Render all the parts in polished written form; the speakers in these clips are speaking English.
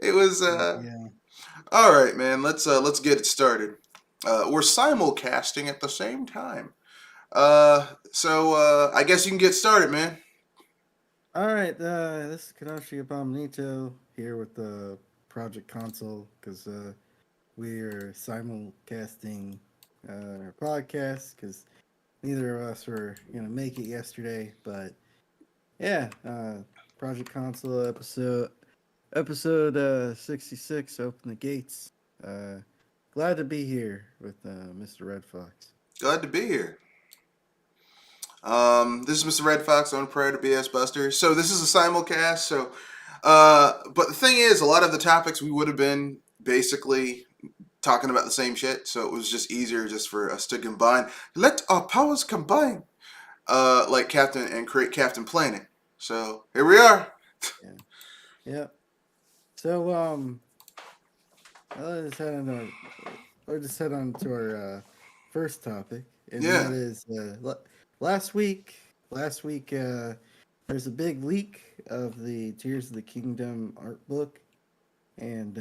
It was Yeah. all right, man. Let's get it started. We're simulcasting at the same time. I guess you can get started, man. All right. This is Kanashi Abominito here with the Project Console because we're simulcasting our podcast because neither of us were gonna make it yesterday. But yeah, Project Console episode 66. Open the gates. Uh, Glad to be here with Mr. Red Fox. Glad to be here. This is Mr. Red Fox on Prayer to BS Buster. So this is a simulcast. But the thing is, a lot of the topics we would have been basically talking about the same shit. So it was just easier just for us to combine. Let our powers combine. Like Captain and create Captain Planet. So here we are. Yeah. Yep. So let's head on to let's head on to our first topic, and that Yeah. is last week. Last week, there's a big leak of the Tears of the Kingdom art book, and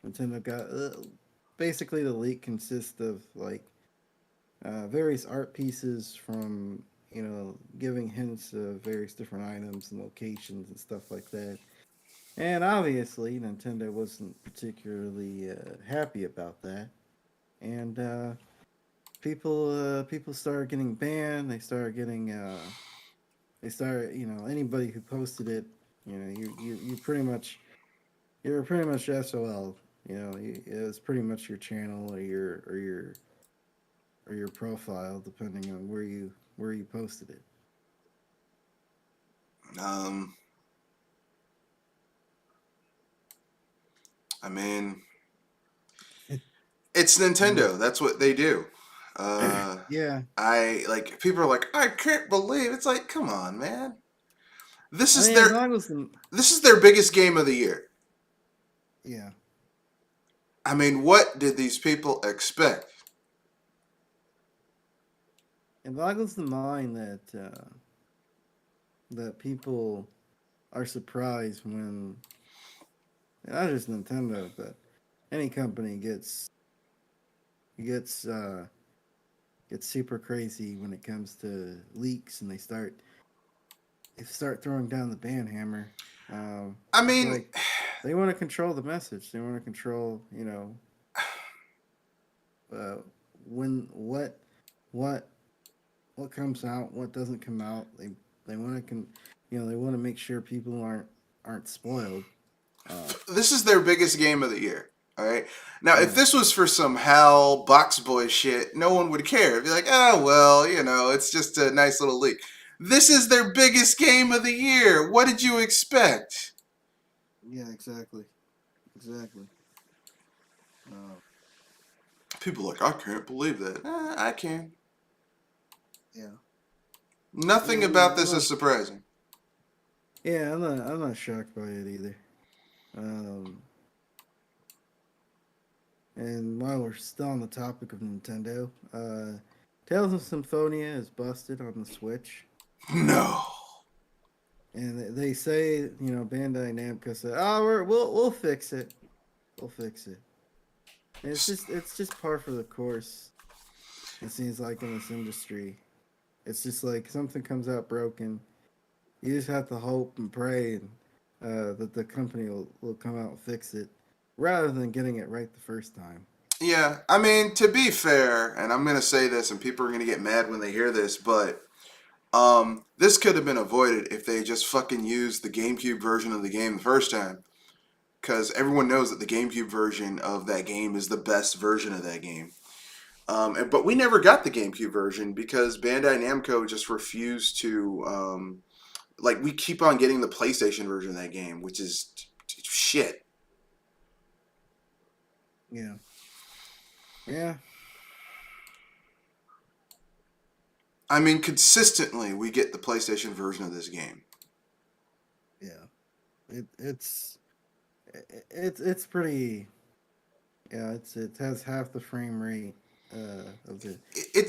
Nintendo got basically the leak consists of like various art pieces from giving hints of various different items and locations and stuff like that. And obviously, Nintendo wasn't particularly happy about that, and people started getting banned. They started anybody who posted it, you pretty much you're pretty much SOL. It was pretty much your channel or your profile, depending on where you posted it. Um, I mean, it's Mm. Nintendo. That's what they do. Uh, Yeah, I like people are like, I can't believe it's like, come on, man. This I is mean, as their long as the this is their biggest game of the year. yeah, I mean, what did these people expect? it boggles the mind that people are surprised when not just Nintendo, but any company gets gets super crazy when it comes to leaks, and they start throwing down the ban hammer. I It's mean, like they want to control the message. They want to control, uh, when what what comes out, what doesn't come out. They want to they want to make sure people aren't spoiled. Uh, this is their biggest game of the year. All right. Now, if yeah, this was for some Hal Box Boy shit, no one would care. It'd be like, oh well, it's just a nice little leak. This is their biggest game of the year. What did you expect? yeah, exactly. Uh, People are like, I can't believe that. I can. yeah, Nothing about I'm this not. is surprising. Yeah, I'm not shocked by it either. Um, and while we're still on the topic of Nintendo, Tales of Symphonia is busted on the Switch, No. and they say Bandai Namco said, "Oh, we'll fix it. We'll fix it." And it's just par for the course. It seems like in this industry, it's just like something comes out broken. You just have to hope and pray that the company will come out and fix it, rather than getting it right the first time. Yeah, I mean, to be fair, and I'm gonna say this, and people are gonna get mad when they hear this, but this could have been avoided if they just fucking used the GameCube version of the game the first time. Because everyone knows that the GameCube version of that game is the best version of that game. But we never got the GameCube version because Bandai Namco just refused to. Like, we keep on getting the PlayStation version of that game, which is shit. Yeah, yeah, I mean, consistently, we get the PlayStation version of this game. yeah. It it's pretty. Yeah, it has half the frame rate It's of the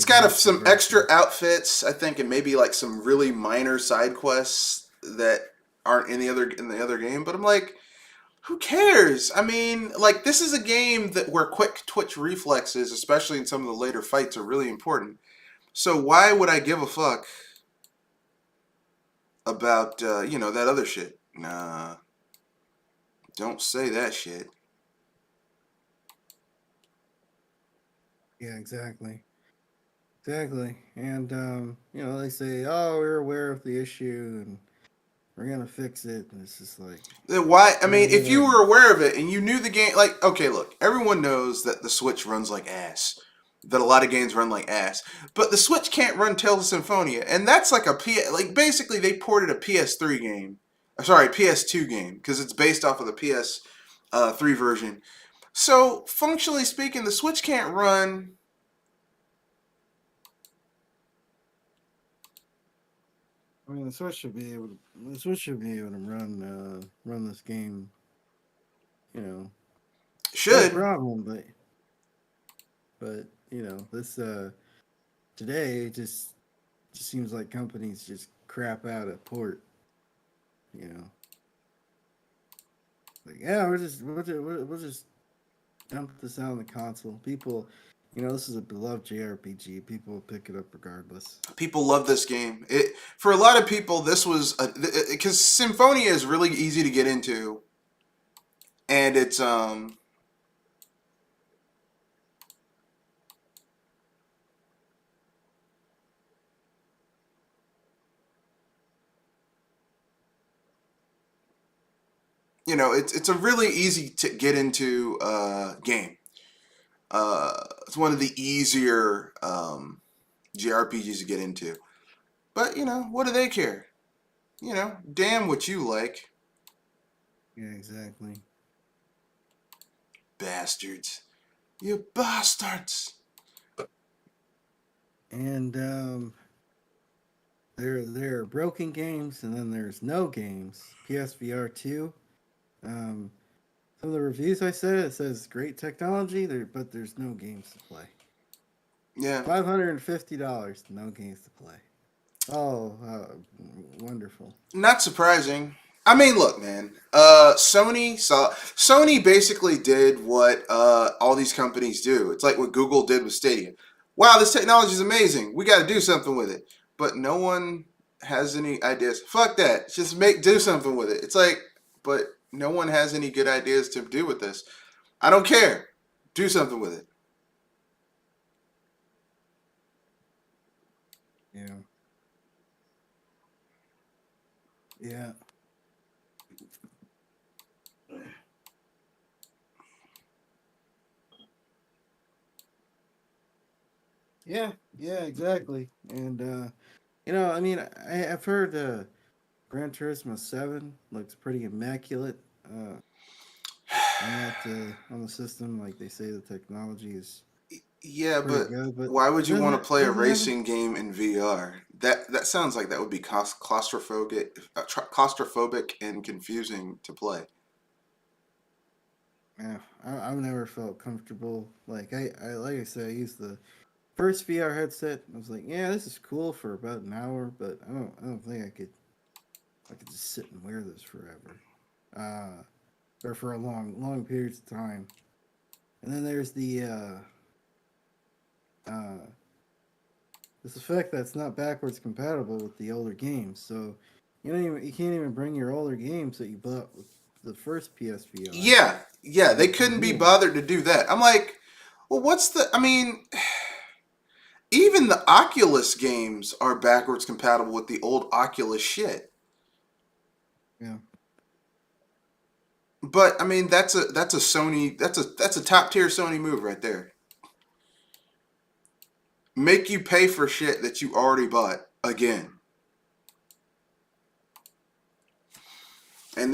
got HD some extra version. outfits, I think, and maybe like some really minor side quests that aren't in the other game. But I'm like, who cares? I mean, like, this is a game that where quick twitch reflexes, especially in some of the later fights, are really important. So why would I give a fuck about that other shit? Nah, don't say that shit. Yeah, exactly. Exactly. And they say, "Oh, we're aware of the issue and we're gonna fix it." And it's just like, Then why? I mean, if you uh, were aware of it and you knew the game, like, okay, look, everyone knows that the Switch runs like ass. That a lot of games run like ass, but the Switch can't run Tales of Symphonia, and that's like like basically they ported a PS3 game, sorry, PS2 game, because it's based off of the PS3 version. So functionally speaking, the Switch can't run. I mean, the Switch should be able to run this game, you know, no Should. problem. But this today just seems like companies just crap out at port. You know, like, yeah, we'll just dump this out on the console. People, this is a beloved JRPG. People will pick it up regardless. People love this game. It for a lot of people, this was because Symphonia is really easy to get into, and it's it's a really easy to get into game. It's one of the easier JRPGs to get into. But what do they care? Damn what you like, Yeah, exactly. bastards. You bastards. And there are broken games, and then there's no games. PSVR 2. Um, some of the reviews I said, it says great technology there, but there's no games to play. Yeah. $550, no games to play. Oh, wonderful. Not surprising. I mean, look, man. Sony basically did what all these companies do. It's like what Google did with Stadia. Wow, this technology is amazing. We got to do something with it. But no one has any ideas. Fuck that. Just do something with it. It's like, but no one has any good ideas to do with this. I don't care. Do something with it. Yeah. Yeah. Yeah. Yeah, exactly. And I mean, I've heard Gran Turismo 7 looks pretty immaculate on the system. Like they say, the technology is Yeah, pretty but good, but why would it you want to play a doesn't have. racing game in VR? That sounds like that would be claustrophobic and confusing to play. Yeah, I've never felt comfortable. Like like I said, I used the first VR headset. I was like, yeah, this is cool for about an hour, but I don't think I could just sit and wear this forever, or for a long periods of time. And then there's the uh, this effect that's not backwards compatible with the older games. So you can't even bring your older games that you bought with the first PSVR Yeah, they into the couldn't new be one. bothered to do that. I'm like, well, I mean, even the Oculus games are backwards compatible with the old Oculus shit. Yeah, But I mean, that's a Sony that's a top tier Sony move right there. Make you pay for shit that you already bought again. And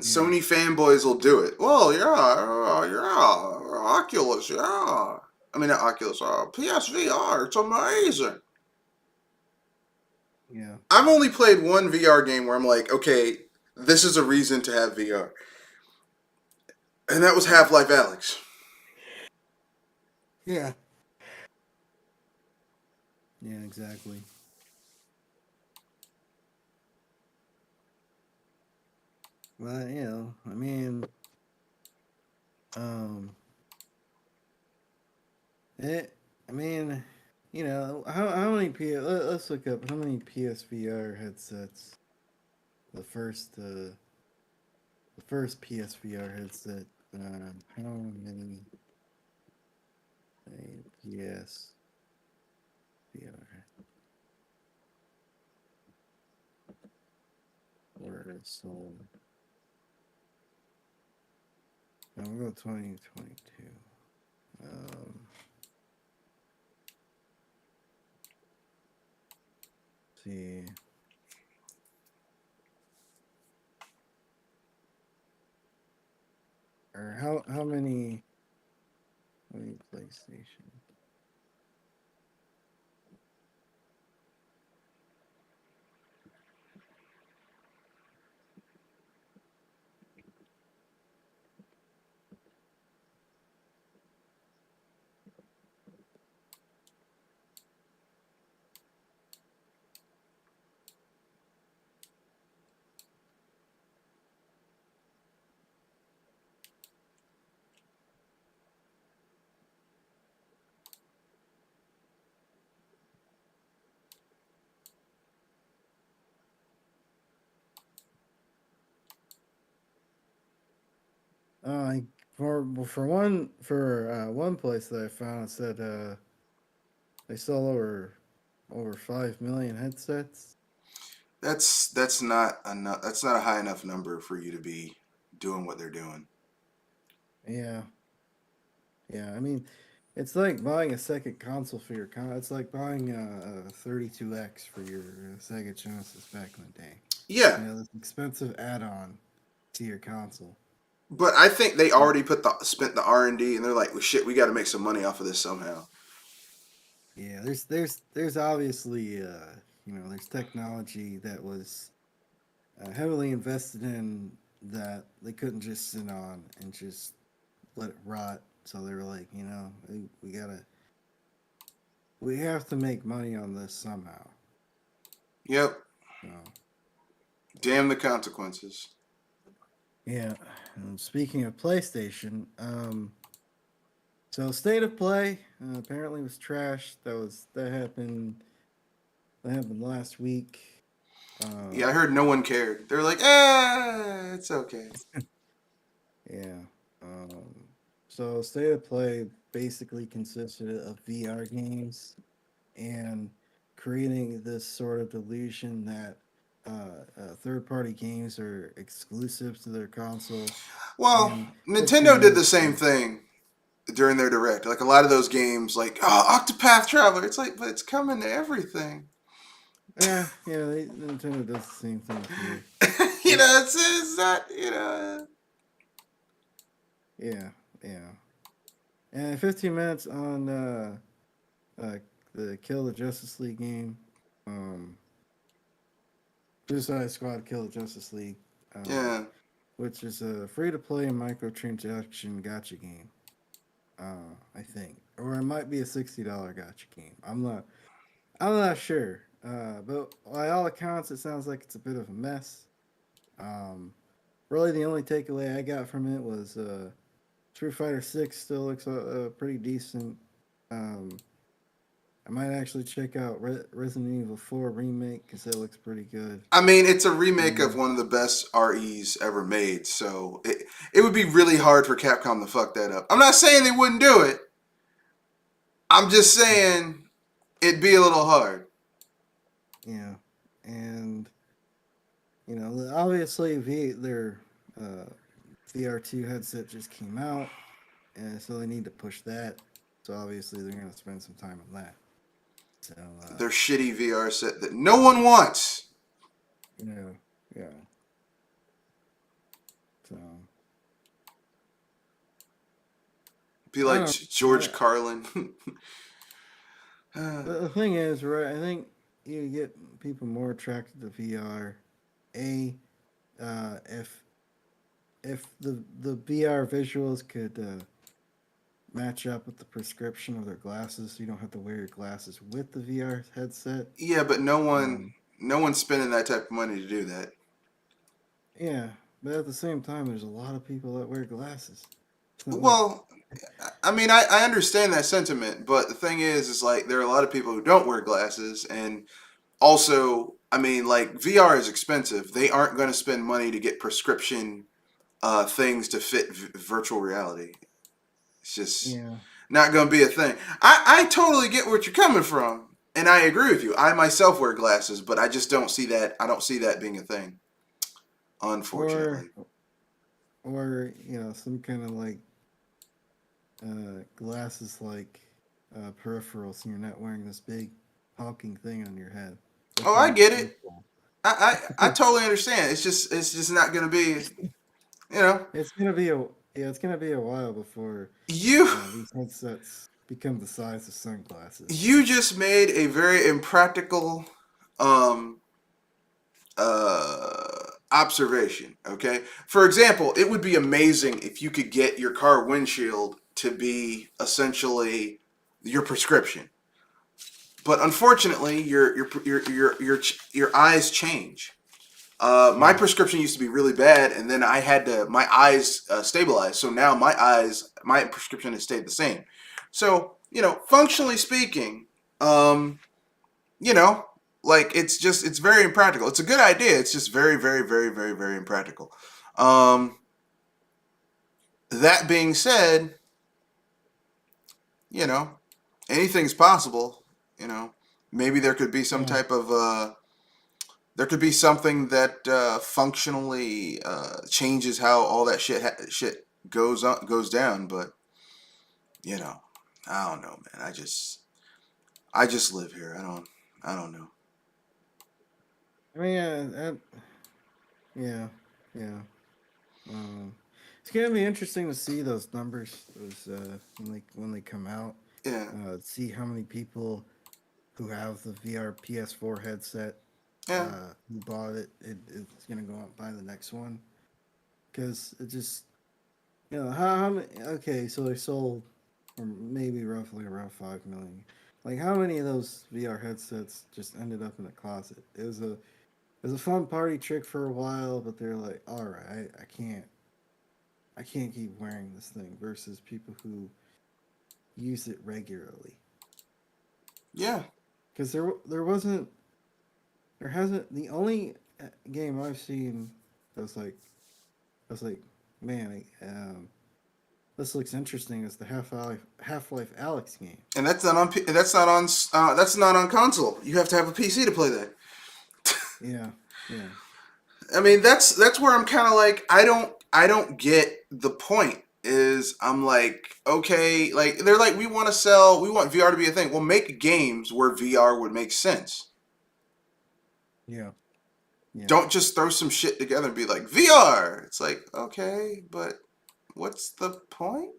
yeah, Sony fanboys will do it. Well, yeah, Oculus, yeah. I mean, not Oculus, PSVR. It's amazing. yeah, I've only played one VR game where I'm like, okay, this is a reason to have VR, and that was Half Life Alyx. yeah, yeah. Exactly. Well, I mean, um, it. I mean, how many let's look up how many PSVR headsets the first PSVR headset. How many PSVR were sold? Now we'll go 2022. See. Or how many PlayStation? Uh, for one place that I found, it said they sell over 5 million headsets. That's not enough. That's not a high enough number for you to be doing what they're doing. Yeah, yeah. I mean, it's like buying a second console for your It's like buying a 32X for your Sega Genesis back in the day. Yeah, This expensive add-on to your console. but I think they already spent the R&D, and they're like, well, shit, we got to make some money off of this somehow. Yeah, there's obviously there's technology that was heavily invested in that they couldn't just sit on and just let it rot. So they were like, we have to make money on this somehow. Yep. So Damn the consequences. yeah. And speaking of PlayStation, so State of Play apparently was trash. That happened last week. Yeah, I Um, heard no one cared. They're like, it's okay. Yeah. Um, so State of Play basically consisted of VR games and creating this sort of delusion that third-party games are exclusive to their console, Well, and 15 Nintendo did the minutes. same thing during their direct. Like a lot of those games, like Octopath Traveler. It's like, but it's coming to everything. Yeah, Nintendo does the same thing here. You But know, it's not. You know. yeah, yeah, and 15 minutes on uh, the Kill the Justice League game. Um, Suicide Squad Kill the Justice League, um, Yeah. which is a free to play microtransaction gotcha game. I think, or it might be a $60 gotcha game. I'm not sure. But by all accounts, it sounds like it's a bit of a mess. Um, really, the only takeaway I got from it was Street Fighter Six still looks pretty decent. Um, I might actually check out Resident Evil 4 remake because it looks pretty good. I mean, it's a remake of And one of the best REs ever made, so it would be really hard for Capcom to fuck that up. I'm not saying they wouldn't do it. I'm just saying it'd be a little hard. yeah, and obviously their uh, VR2 headset just came out, and so they need to push that. So obviously they're going to spend some time on that. So Their shitty VR set that no one wants. yeah, yeah. So Be I like don't. George Carlin. The thing is, right? I think you get people more attracted to VR. If the VR visuals could match up with the prescription of their glasses, so you don't have to wear your glasses with the VR headset. Yeah, but Um, no one's spending that type of money to do that. yeah, But at the same time, there's a lot of people that wear glasses. It's not like Well, I mean, I understand that sentiment, but the thing is like there are a lot of people who don't wear glasses, and also, I mean, like VR is expensive. They aren't going to spend money to get prescription things to fit virtual reality. It's just yeah. not going to be a thing. I totally get what you're coming from, and I agree with you. I myself wear glasses, but I just don't see that. I don't see that being a thing, Or unfortunately. some kind of like glasses like peripherals, and you're not wearing this big honking thing on your head. That Oh, can I make it get it. useful. I totally understand. It's just not going to be. You know, It's gonna be a yeah, it's gonna be a while before you these headsets become the size of sunglasses. you just made a very impractical um observation. Okay, for example, it would be amazing if you could get your car windshield to be essentially your prescription, but unfortunately your eyes change. My Yeah, prescription used to be really bad, and then I had to my eyes stabilize. So now my prescription has stayed the same. So functionally speaking, um, you know, like it's very impractical. It's a good idea. It's just very, very, very, very, very impractical. Um, that being said, you know, anything's possible. You know, maybe there could be some yeah. type of there could be something that functionally changes how all that shit goes down. But you know, I don't know, man. I just live here. I don't know. I mean, yeah, yeah. Um, it's gonna be interesting to see those numbers, those when they come out. Yeah, See how many people who have the VR PS4 headset yeah, who bought it. It's gonna go out by the next one because it just how many. Okay, so they sold, or maybe roughly around 5 million. Like how many of those VR headsets just ended up in a closet? It was a fun party trick for a while, but they're like, all right, I can't keep wearing this thing. Versus people who use it regularly, yeah. because there hasn't the only game I've seen that's like that's like man, this looks interesting is the Half Life Alex game. And that's not on console. You have to have a PC to play that. Yeah, yeah. I mean, that's where I'm kind of like I don't get the point. Is I'm like okay, like they're like we want VR to be a thing. Well, make games where VR would make sense. Yeah, yeah, Don't just throw some shit together and be like VR. It's like okay, but what's the point?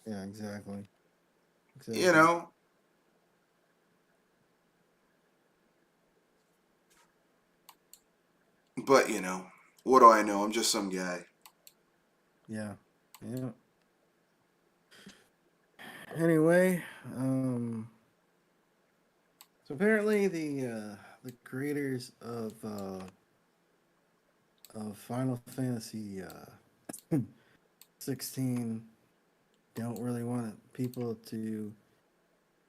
yeah, exactly, You exactly. know. But what do I know? I'm just some guy. Yeah, yeah. Anyway, so apparently the creators of Final Fantasy 16 don't really want people to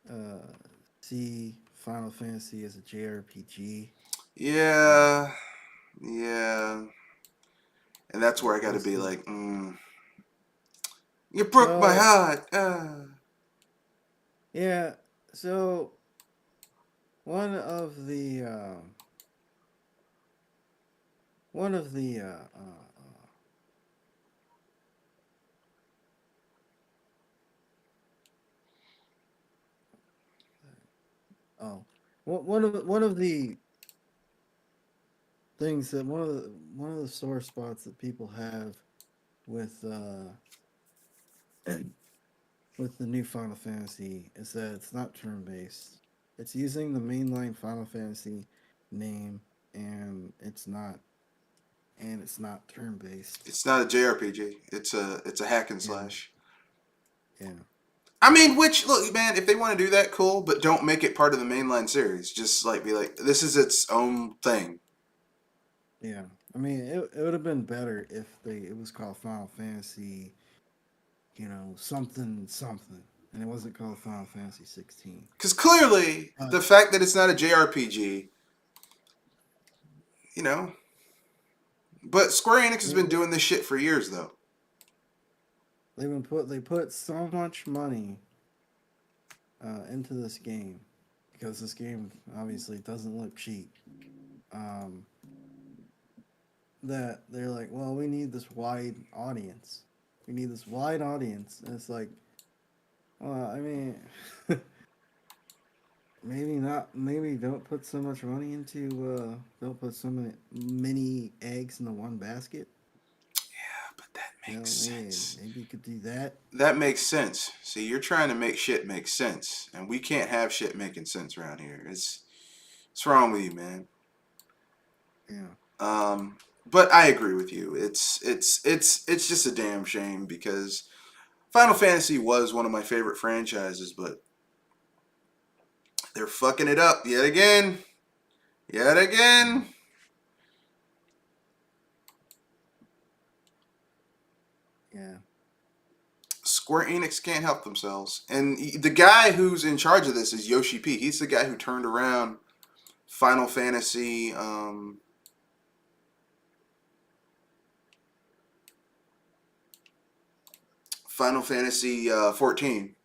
uh, see Final Fantasy as a JRPG. Uh, Yeah, yeah, and that's where I got to this be is like, you broke my so heart. yeah. So one of the oh one of the things that one of the sore spots that people have with with the new Final Fantasy is that it's not turn based. It's using the mainline Final Fantasy name, and it's not turn based. It's not a JRPG. It's a hack and Yeah, slash. yeah, I mean, which look, man, if they want to do that, cool, but don't make it part of the mainline series. Just like be like, this is its own thing. yeah. I mean, it would have been better if it was called Final Fantasy, something something, and it wasn't called Final Fantasy 16. Because clearly, But the fact that it's not a JRPG, you know. But Square Enix has they, been doing this shit for years, though. they put so much money into this game because this game obviously doesn't look cheap. Um, that they're like, well, we need this wide audience. We need this wide audience, and it's like, well, I mean, maybe not. Maybe don't put so much money into. Don't put so many eggs in the one basket. Yeah, but that makes sense. Maybe you could do that. That makes sense. See, you're trying to make shit make sense, and we can't have shit making sense around here. What's wrong with you, man? Yeah. But I agree with you. It's just a damn shame because Final Fantasy was one of my favorite franchises, but they're fucking it up yet again. Yet again. Yeah. Square Enix can't help themselves. And the guy who's in charge of this is Yoshi P. He's the guy who turned around Final Fantasy Final Fantasy 14.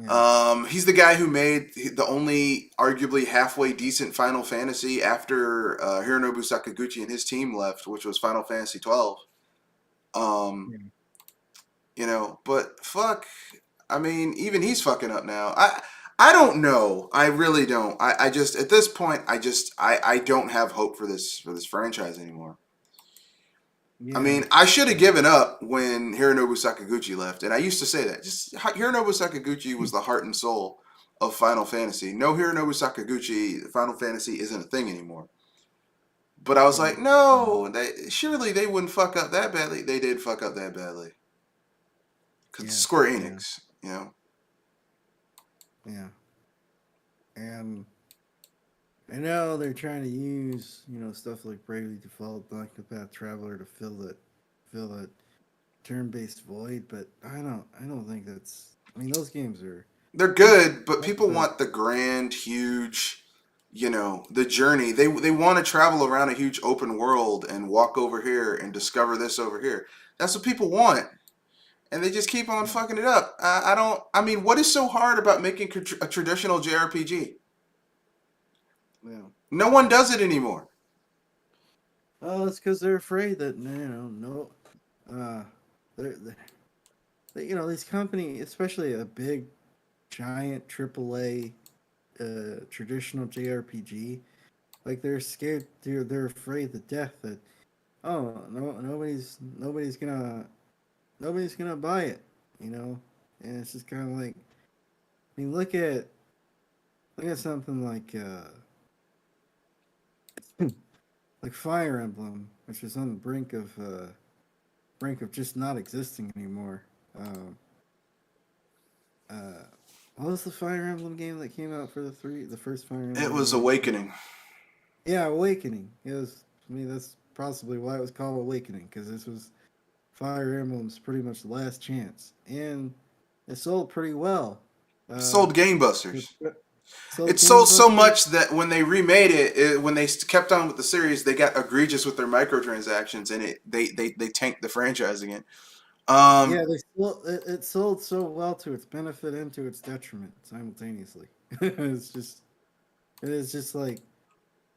Yeah. He's the guy who made the only arguably halfway decent Final Fantasy after Hironobu Sakaguchi and his team left, which was Final Fantasy 12. Um, Yeah. but fuck, I mean, even he's fucking up now. I don't know. I really don't. I just at this point, I don't have hope for this franchise anymore. I Yeah. mean, I should have given up when Hironobu Sakaguchi left, and I used to say that. Just Hironobu Sakaguchi was the heart and soul of Final Fantasy. No Hironobu Sakaguchi, Final Fantasy isn't a thing anymore. But I was Yeah. like, no, surely they wouldn't fuck up that badly. They did fuck up that badly because it's Yeah. Square Yeah. Enix. Yeah. And I know they're trying to use, stuff like Bravely Default, Octopath Traveler to fill that turn-based void, but I don't think that's. I mean, those games are. They're good, but people But want the grand, huge, the journey. They want to travel around a huge open world and walk over here and discover this over here. That's what people want, and they just keep on yeah, fucking it up. I don't. I mean, what is so hard about making a traditional JRPG? yeah. No one does it anymore. Oh, it's because they're afraid that no, uh, they're these company, especially a big, giant AAA, traditional JRPG, like they're scared, they're afraid to death that no, nobody's gonna buy it, you know, and it's just kind of like, I mean, look at something like Fire Emblem, which is on the brink of just not existing anymore. Um, uh, what was the Fire Emblem game that came out for the first Fire It Emblem was game? Awakening. Yeah, Awakening. It was. I mean, that's possibly why it was called Awakening, because this was Fire Emblem's pretty much the last chance, and it sold pretty well. Uh, Sold Gamebusters. it sold It sold so Gangbusters. much that when they remade when they kept on with the series, they got egregious with their microtransactions, and they tanked the franchise again. Yeah, Um, it sold so well to its benefit and to its detriment simultaneously. It is just like,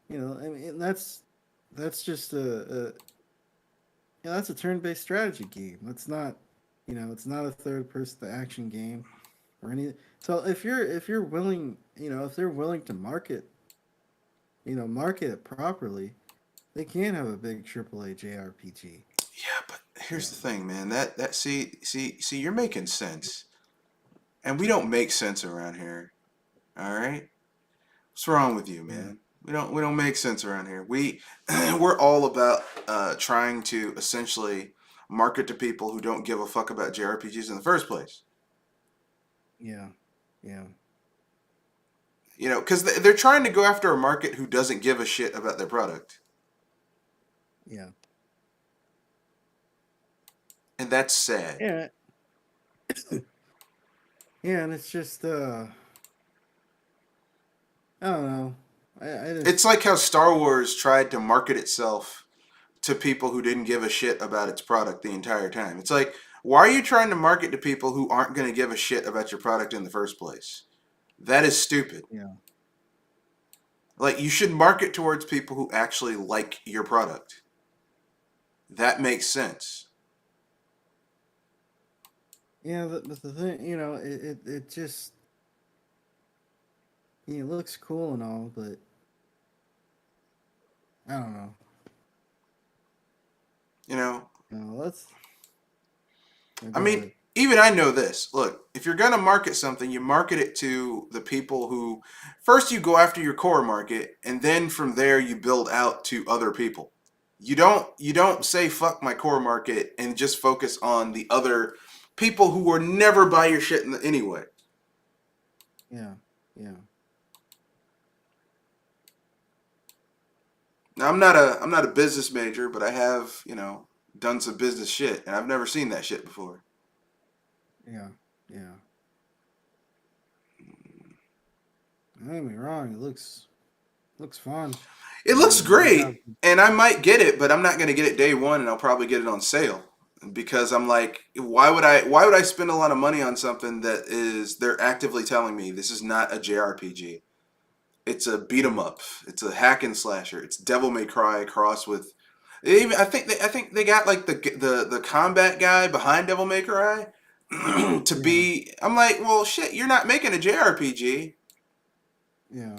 I mean, that's just that's a turn-based strategy game. It's not a third-person action game or any. So if you're willing, if they're willing to market it properly, they can have a big AAA JRPG. yeah, but Yeah, here's the thing, man. That see, you're making sense, and we don't make sense around here. All right, what's wrong with you, yeah, man? We don't make sense around here. We're all about trying to essentially market to people who don't give a fuck about JRPGs in the first place. yeah, yeah, Because they're trying to go after a market who doesn't give a shit about their product. Yeah. And that's sad. Yeah. Yeah, and it's just I don't know. I It's just like how Star Wars tried to market itself to people who didn't give a shit about its product the entire time. It's like, why are you trying to market to people who aren't going to give a shit about your product in the first place? That is stupid. yeah. Like, you should market towards people who actually like your product. That makes sense. Yeah, but the thing, it just it looks cool and all, but I don't know. You know, No, let's I go mean, ahead. even I know this. Look, if you're going to market something, you market it to the people who first you go after your core market, and then from there you build out to other people. You don't say fuck my core market and just focus on the other people who will never buy your shit anyway. Yeah, yeah, Now I'm not a business major, but I have, done some business shit, and I've never seen that shit before. yeah, yeah. Don't get me wrong. It looks fun. It looks You have great, and I might get it, but I'm not going to get it day one, and I'll probably get it on sale because I'm like, why would I spend a lot of money on something that is they're actively telling me this is not a JRPG. It's a beat 'em yeah, up. It's a hack and slasher. It's Devil May Cry cross with. Even I think they got like the combat guy behind Devil May Cry to yeah, be. I'm like, well, shit, you're not making a JRPG. yeah.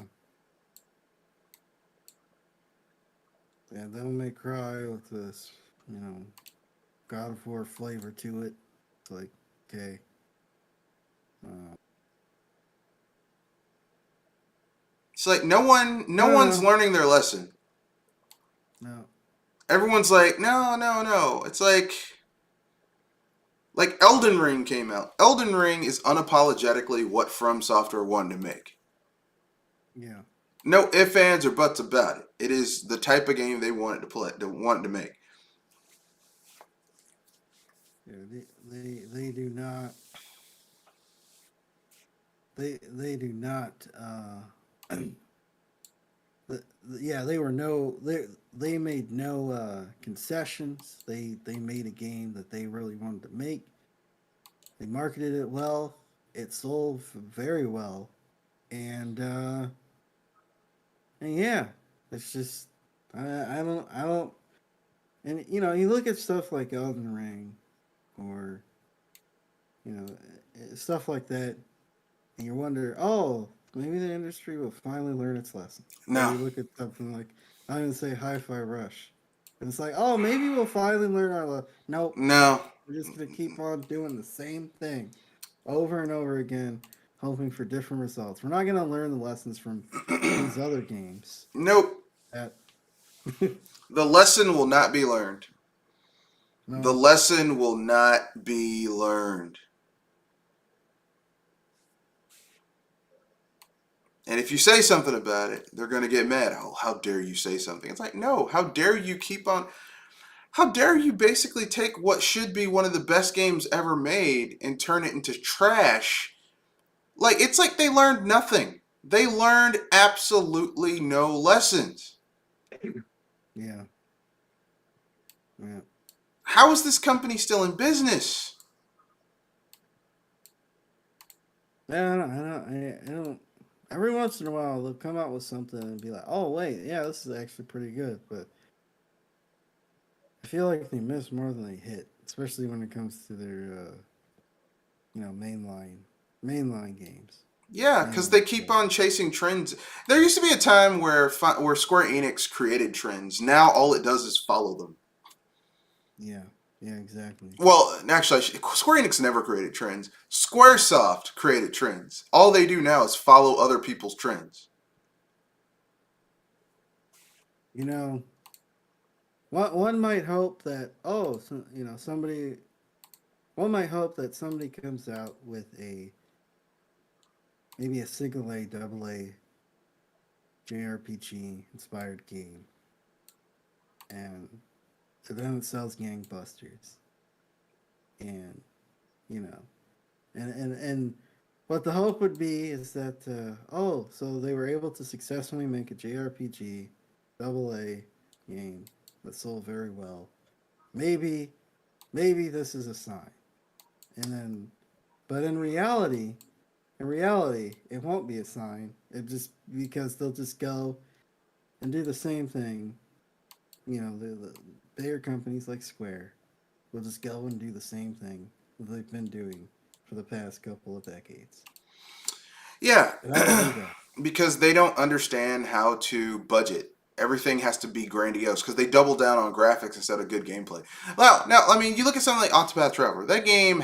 Yeah, Devil May Cry with this, God of War flavor to it. It's like, okay, uh, It's like no one, I no don't one's know. learning their lesson. No, Everyone's like, no, no, no. It's like Elden Ring came out. Elden Ring is unapologetically what From Software wanted to make. yeah, No ifs, ands, or buts about it. It is the type of game they wanted to play, they wanted to make. yeah. They do not they do not yeah, they made no concessions. They made a game that they really wanted to make. They marketed it well. It sold very well, and yeah, it's just I don't and you look at stuff like Elden Ring or you know stuff like that, and you wonder, oh, maybe the industry will finally learn its lesson. Or No, you look at something like I'm gonna say Hi-Fi Rush, and it's like, oh, maybe we'll finally learn our lesson. Nope, no, we're just gonna keep on doing the same thing over and over again, hoping for different results. We're not gonna learn the lessons from these other games. nope. That The lesson will not be learned. The no, lesson will not be learned. And if you say something about it, they're going to get mad. Oh, how dare you say something? It's like, no, how dare you keep on. How dare you basically take what should be one of the best games ever made and turn it into trash? Like, it's like they learned nothing. They learned absolutely no lessons. yeah, yeah. How is this company still in business? Yeah, I don't. Every once in a while, they'll come out with something and be like, "Oh, wait, yeah, this is actually pretty good." But I feel like they miss more than they hit, especially when it comes to their, mainline games, Yeah, because they mainline keep stuff. on chasing trends. There used to be a time where Square Enix created trends. Now all it does is follow them. Yeah, yeah, exactly. Well, actually, Square Enix never created trends. Squaresoft created trends. All they do now is follow other people's trends. You know, one might hope that somebody. One might hope that somebody comes out with a maybe a single A, double A JRPG inspired game, and and then it sells gangbusters, and you know, and what the hope would be is that so they were able to successfully make a JRPG, double A game that sold very well. Maybe maybe this is a sign, and then but in reality, it won't be a sign. It just because they'll just go and do the same thing. You know, the bigger companies like Square will just go and do the same thing that they've been doing for the past couple of decades. Yeah, And that'll be that. because they don't understand how to budget. Everything has to be grandiose because they double down on graphics instead of good gameplay. Well, now I mean, you look at something like Octopath Traveler. That game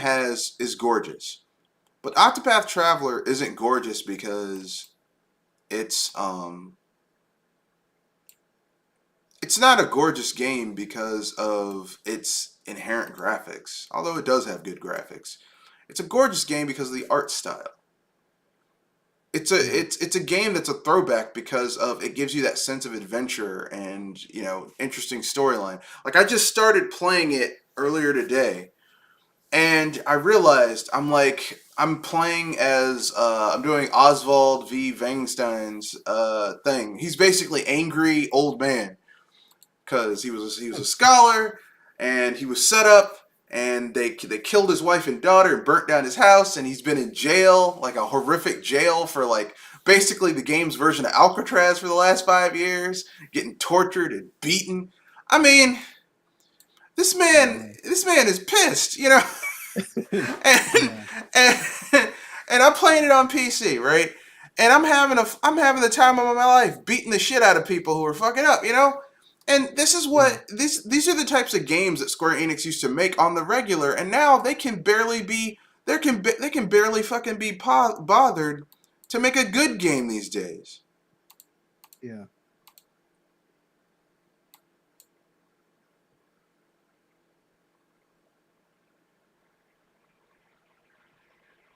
is gorgeous, but Octopath Traveler isn't gorgeous because it's um it's not a gorgeous game because of its inherent graphics. Although it does have good graphics, it's a gorgeous game because of the art style. Yeah. It's a game that's a throwback because of it gives you that sense of adventure and interesting storyline. Like I just started playing it earlier today, and I realized I'm playing as I'm doing Oswald v. Wangstein's thing. He's basically angry old man because he was a scholar and he was set up and they killed his wife and daughter and burnt down his house, and he's been in jail, like a horrific jail, for like basically the game's version of Alcatraz for the last 5 years, getting tortured and beaten. I mean, this man Yeah. this man is pissed, you know. and Yeah. and and I'm playing it on PC, right? And I'm having the time of my life beating the shit out of people who are fucking up, you know? And this is Yeah. what these are the types of games that Square Enix used to make on the regular, and now they can barely be they can barely fucking be bothered to make a good game these days. Yeah.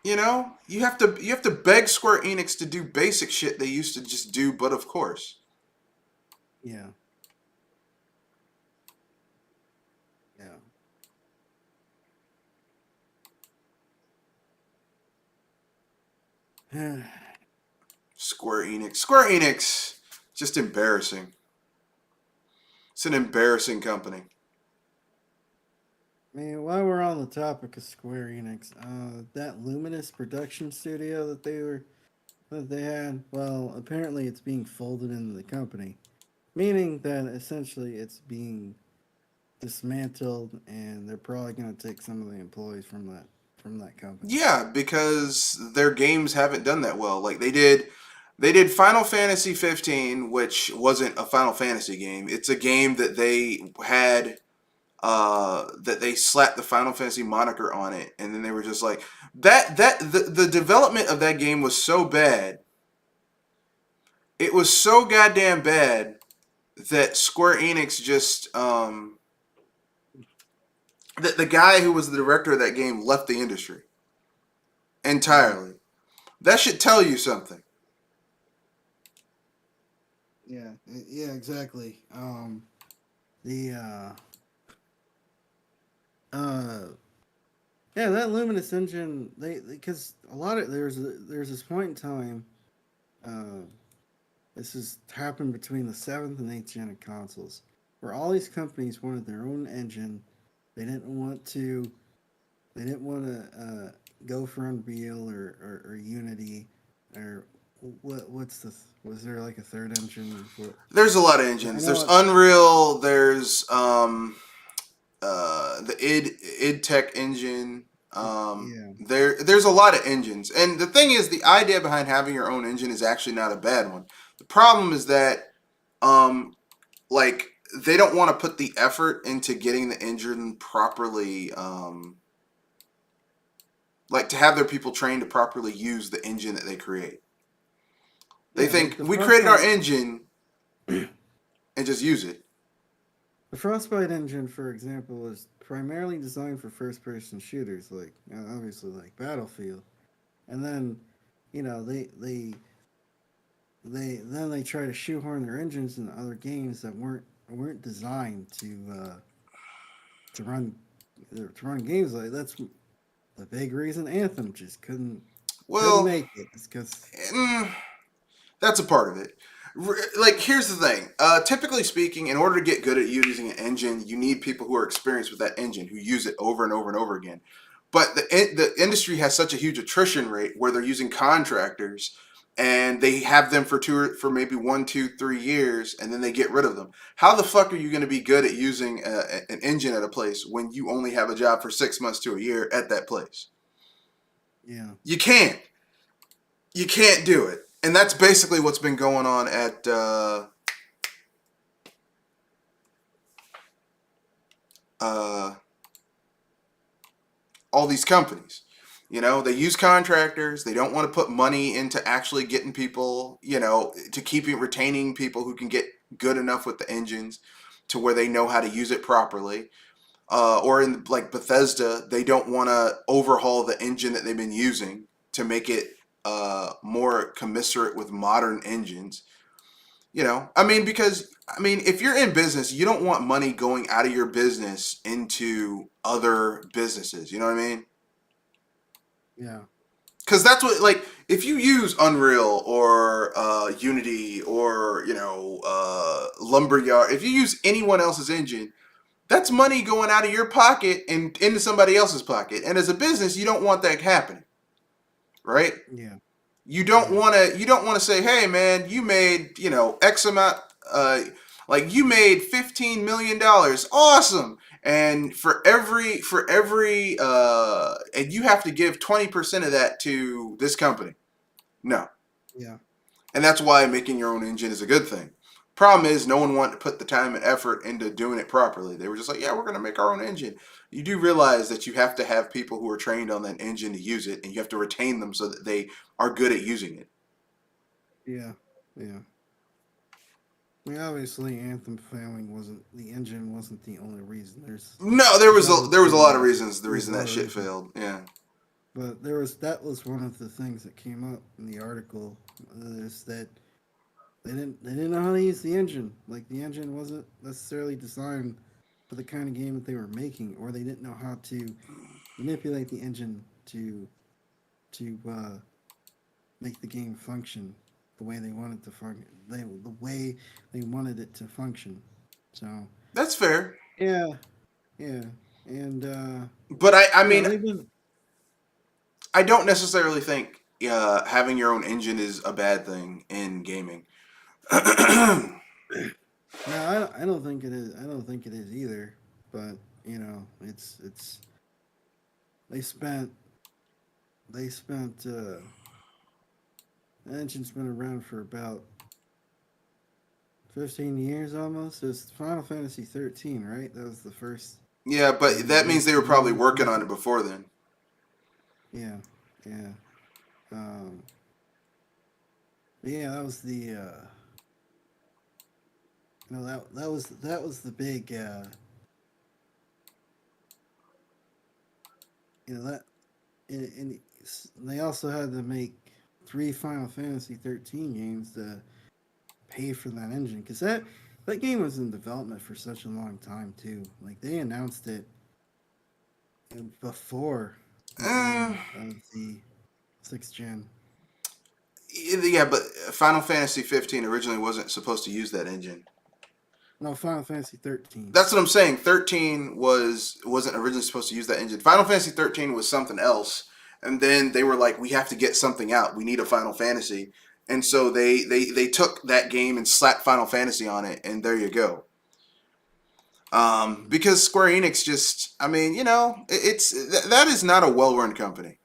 You know, you have to beg Square Enix to do basic shit they used to just do, but of course. Yeah. Yeah. Square Enix, just embarrassing. It's an embarrassing company. I mean, while we're on the topic of Square Enix, that Luminous production studio that they had, well, apparently it's being folded into the company, meaning that essentially it's being dismantled, and they're probably going to take some of the employees from that company. Yeah, because their games haven't done that well. Like they did Final Fantasy 15, which wasn't a Final Fantasy game. It's a game that they had that they slapped the Final Fantasy moniker on it, and then they were just like the development of that game was so bad. It was so goddamn bad that Square Enix just that the guy who was the director of that game left the industry Mm-hmm. entirely. That should tell you something. Yeah, yeah, exactly. The uh, yeah, that Luminous engine, they because a lot of there's this point in time, uh, this has happened between the seventh and eighth gen of consoles, where all these companies wanted their own engine. They didn't want to. They didn't want to go for Unreal or Unity or what's the was there like a third engine? There's a lot of I engines. know There's it. Unreal. There's the id Tech engine. Yeah, There's a lot of engines, and the thing is, the idea behind having your own engine is actually not a bad one. The problem is that um, like they don't want to put the effort into getting the engine properly. Like to have their people trained to properly use the engine that they create. They yeah. Like think we created our engine the and just use it. Frostbite engine, for example, was primarily designed for first-person shooters, like obviously like Battlefield, and then they try to shoehorn their engines into other games that weren't designed to to run games like that's the big reason Anthem just couldn't Well, make it. It's because mm, that's a part of it. Like, here's the thing. Typically speaking, in order to get good at using an engine, you need people who are experienced with that engine, who use it over and over and over again. But the industry has such a huge attrition rate where they're using contractors, and they have them for maybe 1, 2, 3 years, and then they get rid of them. How the fuck are you going to be good at using an engine at a place when you only have a job for 6 months to a year at that place? yeah, You can't. You can't do it. And that's basically what's been going on at uh, all these companies. You know, they use contractors. They don't want to put money into actually getting people, to keeping retaining people who can get good enough with the engines to where they know how to use it properly. Or in like Bethesda, they don't want to overhaul the engine that they've been using to make it more commensurate with modern engines. If you're in business, you don't want money going out of your business into other businesses. You know what I mean? yeah, Because that's what, like, if you use Unreal or Unity or, Lumberyard, if you use anyone else's engine, that's money going out of your pocket and into somebody else's pocket. And as a business, you don't want that happening, right? yeah, You don't yeah, want to say, hey man, you made X amount, like you made $15 million, awesome, and and you have to give 20% of that to this company. No. yeah, And that's why making your own engine is a good thing. Problem is, no one wanted to put the time and effort into doing it properly. They were just like, yeah, we're going to make our own engine. You do realize that you have to have people who are trained on that engine to use it, and you have to retain them so that they are good at using it. yeah, yeah. I mean, obviously, Anthem failing wasn't the engine wasn't the only reason. No, There's there was a lot obviously of reasons. The there's reason a lot that of shit reasons, failed. Yeah. but that was one of the things that came up in the article is that they didn't know how to use the engine. Like the engine wasn't necessarily designed for the kind of game that they were making, or they didn't know how to manipulate the engine to make the game function the way they wanted to function. The way they wanted it to function. So That's fair. yeah, yeah, and But they've been. I don't necessarily think having your own engine is a bad thing in gaming. No, I don't think it is. I don't think it is either. But it's they spent they spent the engine's been around for about 15 years almost. It's Final Fantasy 13, right? That was the first Yeah, game but that that means they were probably used working on it engine. before then. Yeah, yeah, um, yeah. That was the that was the big that and they also had to make three Final Fantasy 13 games to pay for that engine because that game was in development for such a long time too. Like they announced it before the Uh, end of the sixth gen. yeah, but Final Fantasy 15 originally wasn't supposed to use that engine. No, Final Fantasy 13. That's what I'm saying. 13 wasn't originally supposed to use that engine. Final Fantasy 13 was something else, and then they were like, we have to get something out. We need a Final Fantasy, and so they took that game and slapped Final Fantasy on it, and there you go. Because Square Enix just, that is not a well-run company.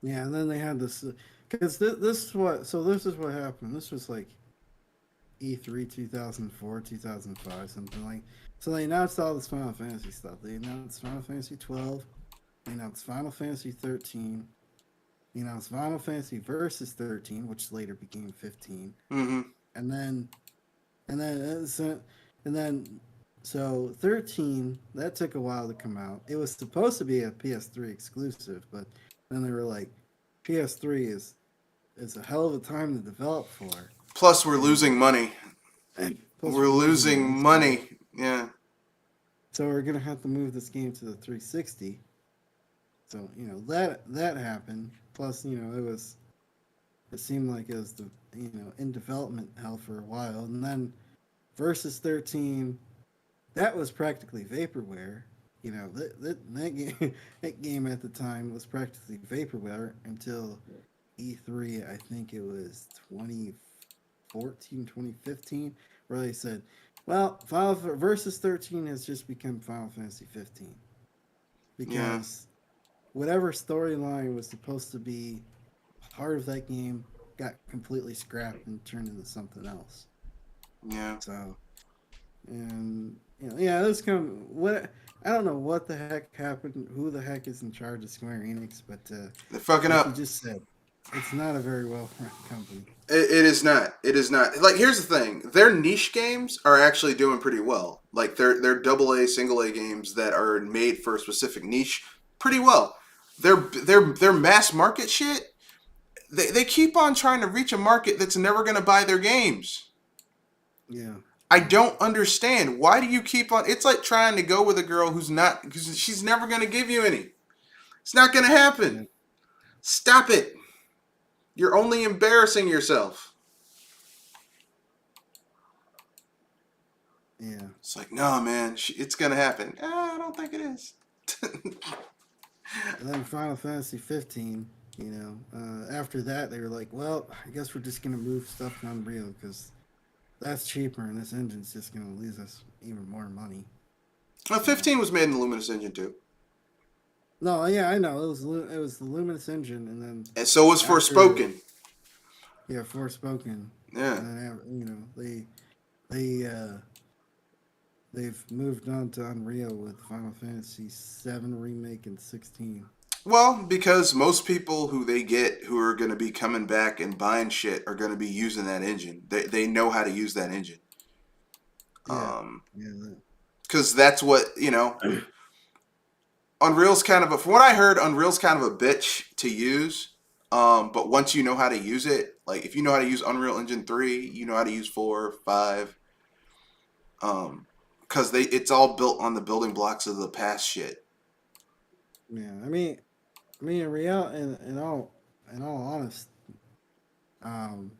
Yeah, and then they had this because this is what this is what happened. This was like E3 2004, 2005, something like. So they announced all this Final Fantasy stuff. They announced Final Fantasy 12. They announced Final Fantasy 13. They announced Final Fantasy Versus 13, which later became 15. Mm-hmm. And then and then and then so 13 that took a while to come out. It was supposed to be a PS3 exclusive, but then they were like, PS3 is a hell of a time to develop for. Plus, we're And losing money. plus We're we're losing losing money. So money. Yeah. So we're gonna have to move this game to the 360. So that happened. Plus, it seemed like it was in development hell for a while, and then Versus 13, that was practically vaporware. That game that game at the time was practically vaporware until E3. I think it was 2014, 2015, where they said, "Well, Final Versus 13 has just become Final Fantasy 15 Yeah, because whatever storyline was supposed to be part of that game got completely scrapped and turned into something else." yeah. So, and yeah, this kind of what I don't know what the heck happened. Who the heck is in charge of Square Enix? But They're fucking like you up. just said, it's not a very well run company. It is not. It is not. Like, here's the thing: their niche games are actually doing pretty well. Like, they're double A, single A games that are made for a specific niche, pretty well. Their mass market shit. They keep on trying to reach a market that's never going to buy their games. Yeah, I yeah, don't understand. Why do you keep on? It's like trying to go with a girl who's not, because she's never going to give you any. It's not going to happen. yeah, Stop it. You're only embarrassing yourself. yeah. It's like, no, man, it's going to happen. I don't think it is. And then Final Fantasy 15. After that they were like, well, I guess we're just gonna move stuff to Unreal because that's cheaper and this engine's just gonna lose us even more money. Well, So 15 was made in the Luminous Engine, too. no, yeah, I know it was the Luminous engine, and then And so was after Forspoken. Forspoken, Yeah. and then they they've moved on to Unreal with Final Fantasy 7 remake and 16. Well, because most people who they get who are going to be coming back and buying shit are going to be using that engine. They know how to use that engine. Yeah, yeah, Because that's what, Unreal's kind of a, from what I heard, Unreal's kind of a bitch to use. But once you know how to use it, like if you know how to use Unreal Engine 3, you know how to use 4, 5. Because it's all built on the building blocks of the past shit. yeah. I mean, in all honest, um,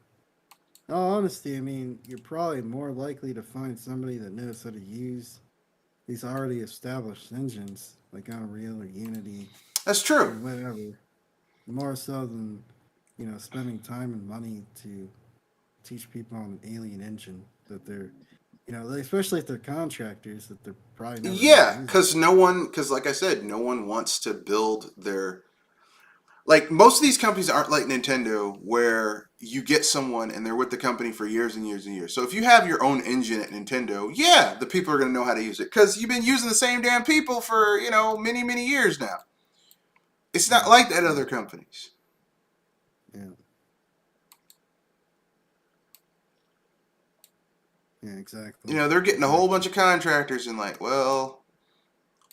in all honesty, I mean, you're probably more likely to find somebody that knows how to use these already established engines like Unreal or Unity That's or true. whatever, more so than spending time and money to teach people on an alien engine that they're especially if they're contractors that they're probably never going to Yeah, use. because like I said, no one wants to build their, like most of these companies aren't like Nintendo where you get someone and they're with the company for years and years and years. So if you have your own engine at Nintendo, yeah, the people are going to know how to use it because you've been using the same damn people for, many, many years now. It's not Yeah, like that at yeah, other companies. yeah, yeah, exactly, They're getting a whole bunch exactly. of contractors and like, well,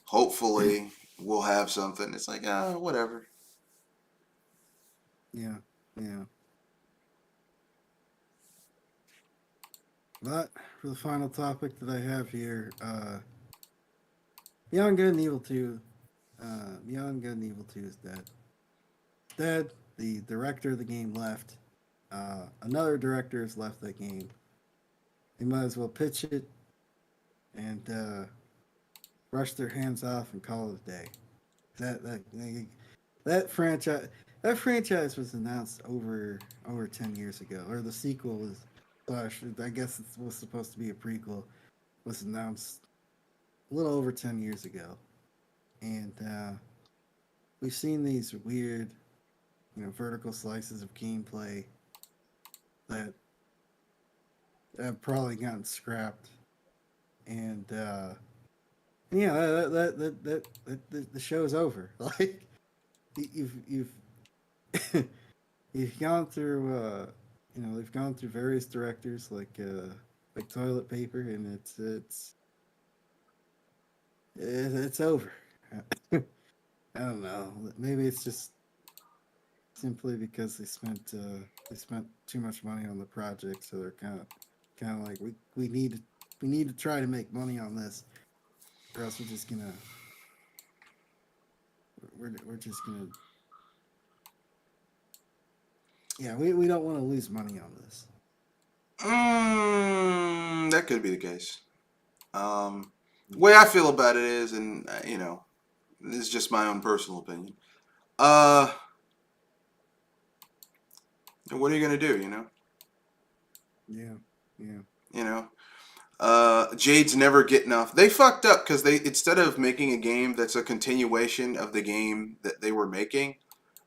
hopefully we'll have something. It's like, whatever. Yeah, yeah. But for the final topic that I have here, Beyond Good and Evil 2, Beyond Good and Evil 2 is dead. Dead. The director of the game left. Another director has left that game. They might as well pitch it and brush their hands off and call it a day. That that that franchise was announced over 10 years ago, or the sequel was. Slash, I guess it was supposed to be a prequel. Was announced a little over 10 years ago, and we've seen these weird, vertical slices of gameplay that have probably gotten scrapped, and yeah, the show's over. Like you've you've gone through they've gone through various directors like toilet paper, and it's over. I don't know. Maybe it's just simply because they spent too much money on the project, so they're kind of like we need to try to make money on this. or else we're just gonna yeah, we don't want to lose money on this. That could be the case. The way I feel about it is, and this is just my own personal opinion. Uh, what are you gonna do? Yeah, yeah, Jade's never getting off. They fucked up because they, instead of making a game that's a continuation of the game that they were making,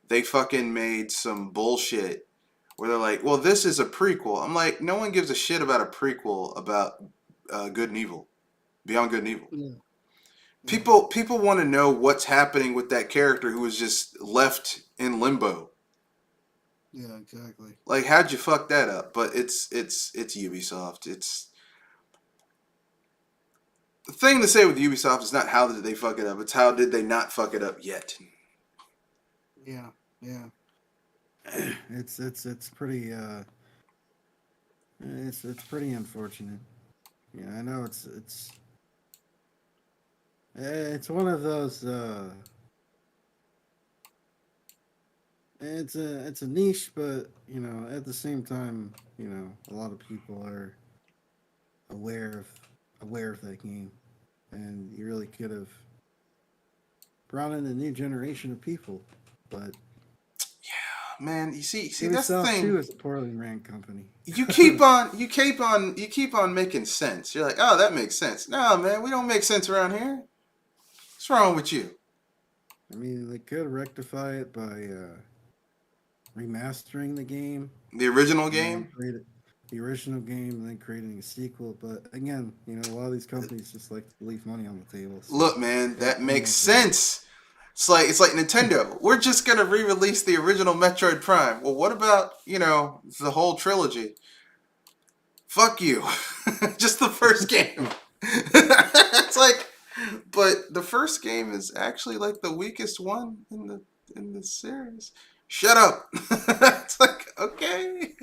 they fucking made some bullshit where they're like, well, this is a prequel. I'm like, no one gives a shit about a prequel about good and evil, Beyond Good and Evil. yeah. People want to know what's happening with that character who was just left in limbo. Yeah, exactly. Like, how'd you fuck that up? But it's Ubisoft. It's the thing to say with Ubisoft is not how did they fuck it up. It's how did they not fuck it up yet. Yeah, yeah. It's pretty it's pretty unfortunate. Yeah, I know it's one of those it's a niche, but at the same time, a lot of people are aware of that game, and you really could have brought in a new generation of people, but Man, you see that's the Ubisoft thing. too is a poorly ran company. You keep on making sense. You're like, oh, that makes sense. No, man, we don't make sense around here. What's wrong with you? I mean, they could rectify it by remastering the game, The original and then game? the original game, and then creating a sequel. But again, a lot of these companies just like to leave money on the table. So Look, man, that they makes won't do it. sense. It's like Nintendo. We're just gonna re-release the original Metroid Prime. Well, what about the whole trilogy? Fuck you. Just the first game. It's like, but the first game is actually like the weakest one in the series. Shut up. It's like, okay.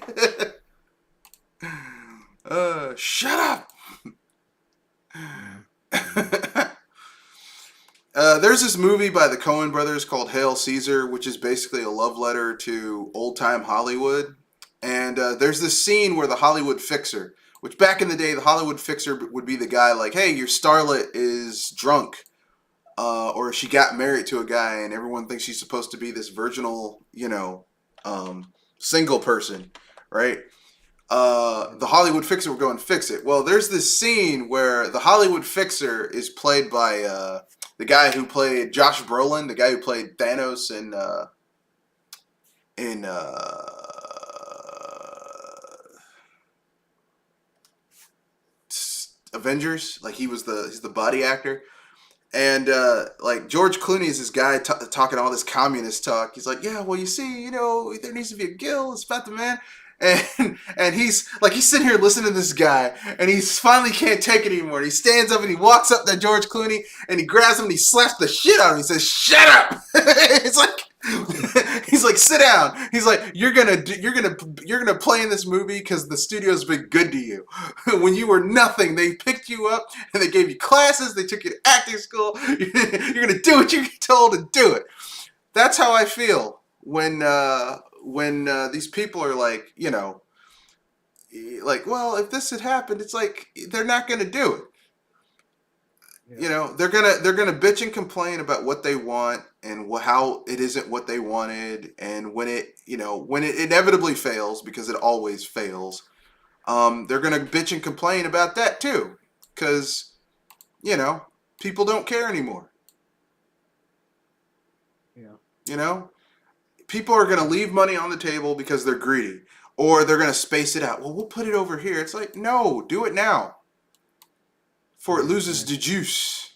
Shut up. There's this movie by the Coen brothers called Hail Caesar, which is basically a love letter to old time Hollywood. And there's this scene where the Hollywood fixer, which back in the day, the Hollywood fixer would be the guy like, hey, your starlet is drunk. Or she got married to a guy and everyone thinks she's supposed to be this virginal, single person, right? The Hollywood fixer would go and fix it. Well, there's this scene where the Hollywood fixer is played by the guy who played Josh Brolin, the guy who played Thanos in Avengers. Like he's the body actor. And like George Clooney is this guy talking all this communist talk. He's like, yeah, well, you see, there needs to be a guild. It's about the man. And he's sitting here listening to this guy, and he finally can't take it anymore. And he stands up and he walks up to George Clooney and he grabs him and he slaps the shit out of him. He says, "Shut up!" It's like he's like, "Sit down." He's like, "You're gonna play in this movie because the studio's been good to you. When you were nothing, they picked you up and they gave you classes. They took you to acting school. You're gonna do what you're told to do it." That's how I feel when these people are like, well, if this had happened, it's like they're not going to do it. Yeah. They're gonna bitch and complain about what they want and how it isn't what they wanted, and when it inevitably fails, because it always fails, they're gonna bitch and complain about that too, because people don't care anymore. Yeah. People are going to leave money on the table because they're greedy, or they're going to space it out. Well, we'll put it over here. It's like, no, do it now before it loses the juice.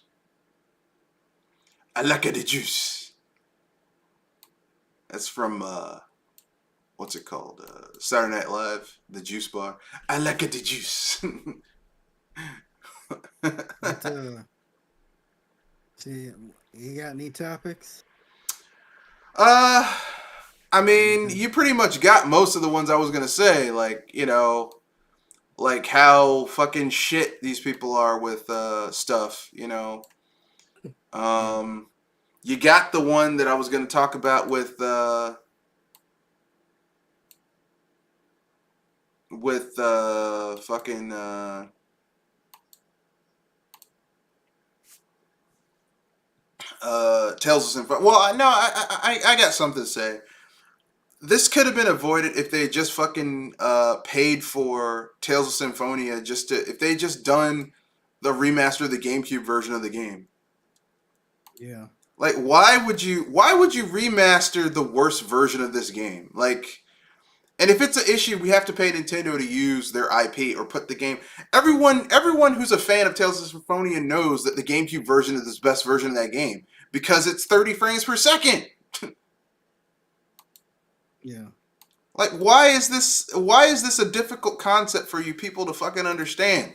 I like the juice. That's from, what's it called? Saturday Night Live, the juice bar. I like the juice. But, see, you got any topics? I mean, you pretty much got most of the ones I was gonna say, like like how fucking shit these people are with stuff, Yeah. You got the one that I was going to talk about with fucking Tales of Symphonia. Well, no, I got something to say. This could have been avoided if they had just fucking paid for Tales of Symphonia if they had just done the remaster of the GameCube version of the game. Yeah. Like, why would you remaster the worst version of this game? Like, and if it's an issue, we have to pay Nintendo to use their IP or put the game. Everyone who's a fan of Tales of Symphonia knows that the GameCube version is the best version of that game because it's 30 frames per second. Yeah. Like, why is this a difficult concept for you people to fucking understand?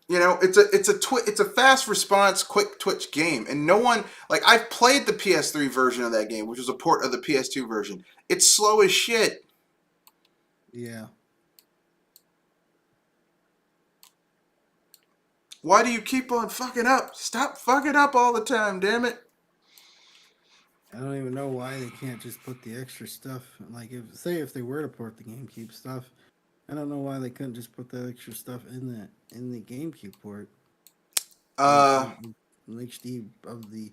You know, it's a fast response, quick twitch game, and no one like I've played the PS3 version of that game, which was a port of the PS2 version. It's slow as shit. Yeah. Why do you keep on fucking up? Stop fucking up all the time, damn it. I don't even know why they can't just put the extra stuff. Like, if they were to port the GameCube stuff, I don't know why they couldn't just put that extra stuff in the GameCube port, like Uh, an HD of the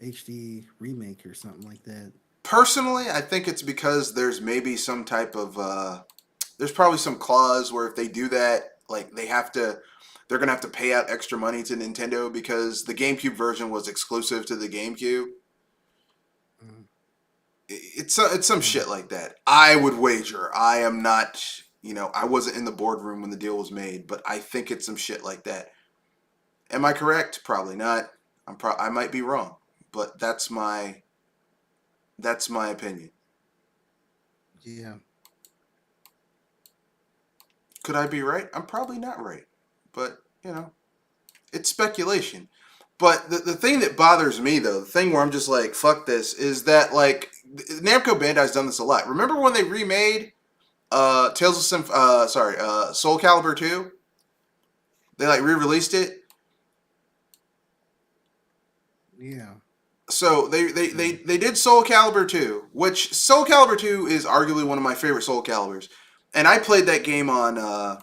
HD remake or something like that. Personally, I think it's because there's maybe some type of there's probably some clause where if they do that, like they're gonna have to pay out extra money to Nintendo because the GameCube version was exclusive to the GameCube. Mm, It's some yeah. shit like that. I would wager. I am not, I wasn't in the boardroom when the deal was made, but I think it's some shit like that. Am I correct? Probably not. I might be wrong, but that's my opinion. Yeah. Could I be right? I'm probably not right, but it's speculation. But the thing that bothers me though, the thing where I'm just like, fuck this, is that like Namco Bandai's done this a lot. Remember when they remade Tales of Soul Calibur 2? They like re-released it. Yeah. So they they, they, Yeah. they did Soul Calibur 2, which Soul Calibur 2 is arguably one of my favorite Soul Caliburs. And I played that game on the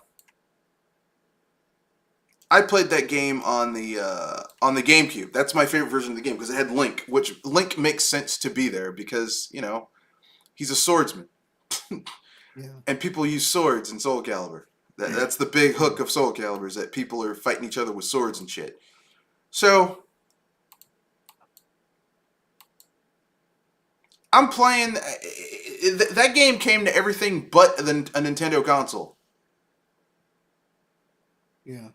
GameCube. That's my favorite version of the game because it had Link, which Link makes sense to be there because, he's a swordsman. Yeah. And people use swords in Soul Calibur. That's the big hook of Soul Calibur is that people are fighting each other with swords and shit. So I'm playing. That game came to everything but a Nintendo console. Yeah.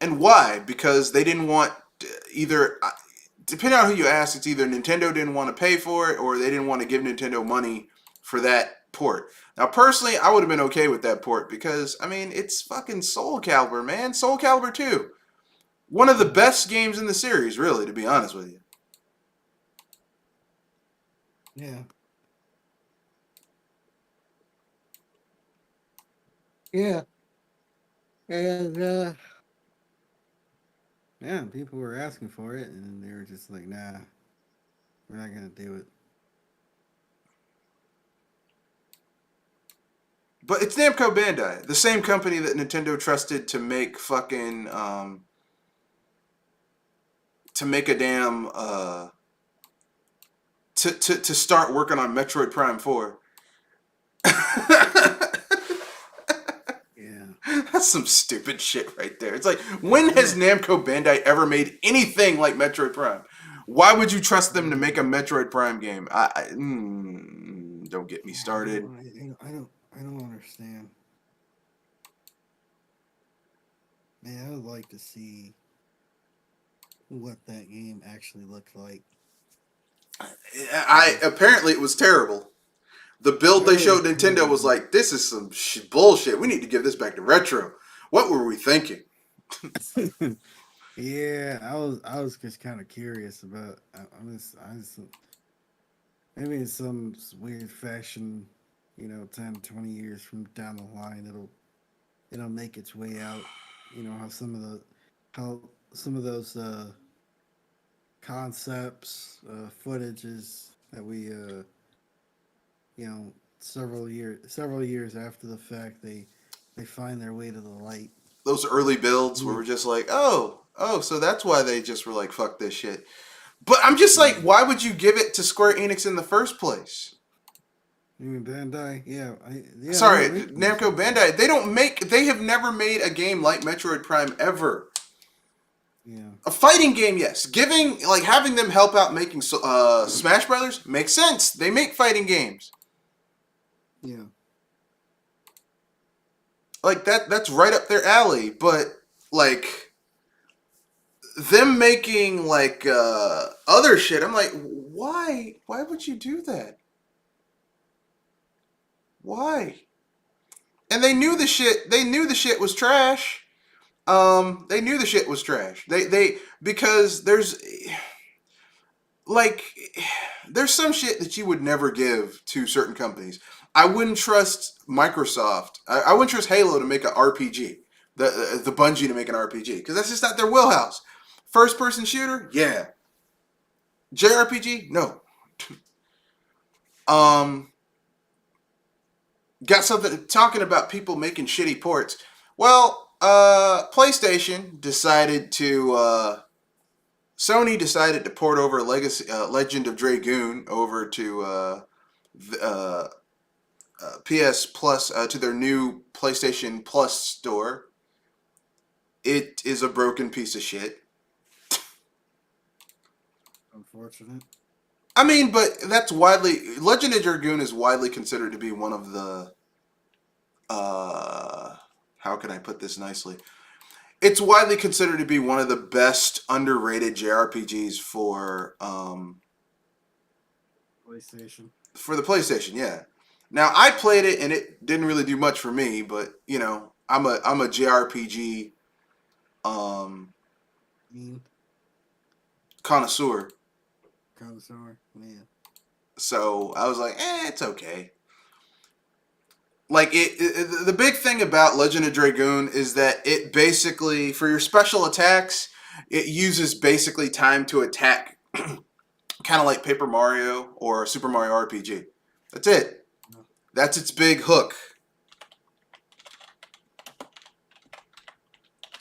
And why? Because they didn't want either. Depending on who you ask, it's either Nintendo didn't want to pay for it or they didn't want to give Nintendo money for that port. Now, personally, I would have been okay with that port because, I mean, it's fucking Soul Calibur, man. Soul Calibur 2. One of the Yeah. best games in the series, really, to be honest with you. Yeah. Yeah. And yeah, people were asking for it, and they were just like, "Nah, we're not gonna do it." But it's Namco Bandai, the same company that Nintendo trusted to make fucking to make a damn to start working on Metroid Prime 4. Yeah. That's some stupid shit right there. It's like, when has Namco Bandai ever made anything like Metroid Prime? Why would you trust them to make a Metroid Prime game? Don't get me Yeah, I started. don't, I don't understand. Man, I would like to see what that game actually looked like. I apparently it was terrible. The build they Apparently, it was showed Nintendo was terrible. like, this is some bullshit. We need to give this back to retro. What were we thinking? Yeah, I was just kind of curious about. I just maybe in some weird fashion, 10, 20 years from down the line, it'll make its way out. how some of those concepts, footages that we several years after the fact, they find their way to the light. Those early builds where Mm. we're just like, oh, so that's why they just were like, fuck this shit. But I'm just like, Yeah. why would you give it to Square Enix in the first place? You mean Bandai? Yeah, they're Sorry, not making those Namco anymore. Bandai. They have never made a game like Metroid Prime ever. Yeah, A fighting game, yes. Having them help out making Smash Brothers makes sense. They make fighting games. yeah, Like that's right up their alley. But like them making other shit, I'm like, why? Why would you do that? Why? And they knew the shit. They knew the shit was trash. They knew the shit was trash. They because like there's some shit that you would never give to certain companies. I wouldn't trust Microsoft. I wouldn't trust Halo to make an RPG. The Bungie to make an RPG because that's just not their wheelhouse. First person shooter, yeah. JRPG, no. Um, got something talking about people making shitty ports. Well, PlayStation decided to Sony decided to port over Legacy Legend of Dragoon over to PS Plus to their new PlayStation Plus store. It is a broken piece of shit. unfortunate. I mean, but that's Legend of Dragoon is widely considered to be one of the how can I put this nicely? It's widely considered to be one of the best underrated JRPGs PlayStation. for the PlayStation. Yeah. Now I played it and it didn't really do much for me, but I'm a JRPG um, Mean connoisseur, connoisseur. Yeah. so I was like, it's okay. Like the big thing about Legend of Dragoon is that it basically for your special attacks, it uses basically time to attack, kind of like Paper Mario or Super Mario RPG. That's it. That's its big hook.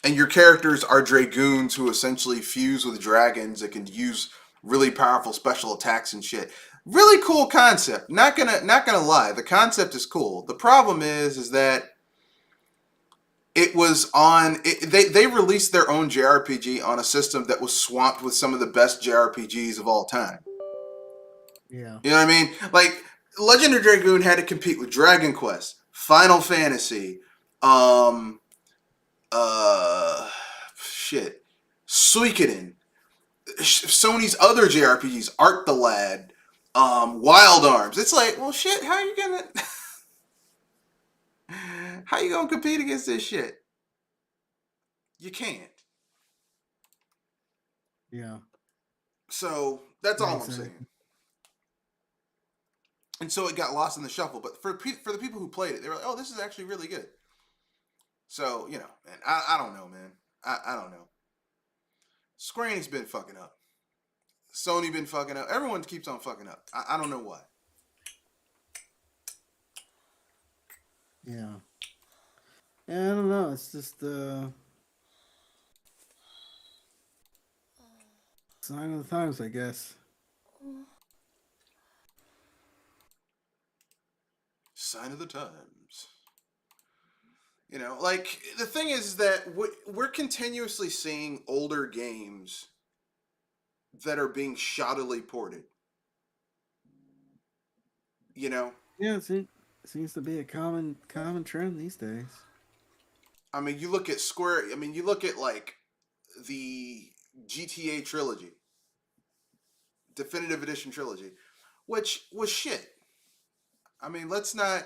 And your characters are dragoons who essentially fuse with dragons that can use really powerful special attacks and shit. Really cool concept. Not gonna lie, the concept is cool. The problem is that it was on. They released their own JRPG on a system that was swamped with some of the best JRPGs of all time. Yeah. You know what I mean? Like Legend of Dragoon had to compete with Dragon Quest, Final Fantasy, um, shit, Suikoden, Sony's other JRPGs, Art the Lad, Wild Arms. It's like, well, shit. How you gonna compete against this shit? You can't. Yeah. So that's all I'm Exactly. saying. And so it got lost in the shuffle. But for the people who played it, they were like, oh, this is actually really good. So man, I don't know, man. I don't know. Square Enix been fucking up. Sony been fucking up. Everyone keeps on fucking up. I don't know why. Yeah. Yeah, I don't know. It's just sign of the times, I guess. Sign of the times. Like the thing is that we're continuously seeing older games that are being shoddily ported. You know, Yeah, it seems to be a common trend these days. I mean, you look at Square. I mean, you look at like the GTA trilogy, Definitive Edition trilogy, which was shit. I mean, let's not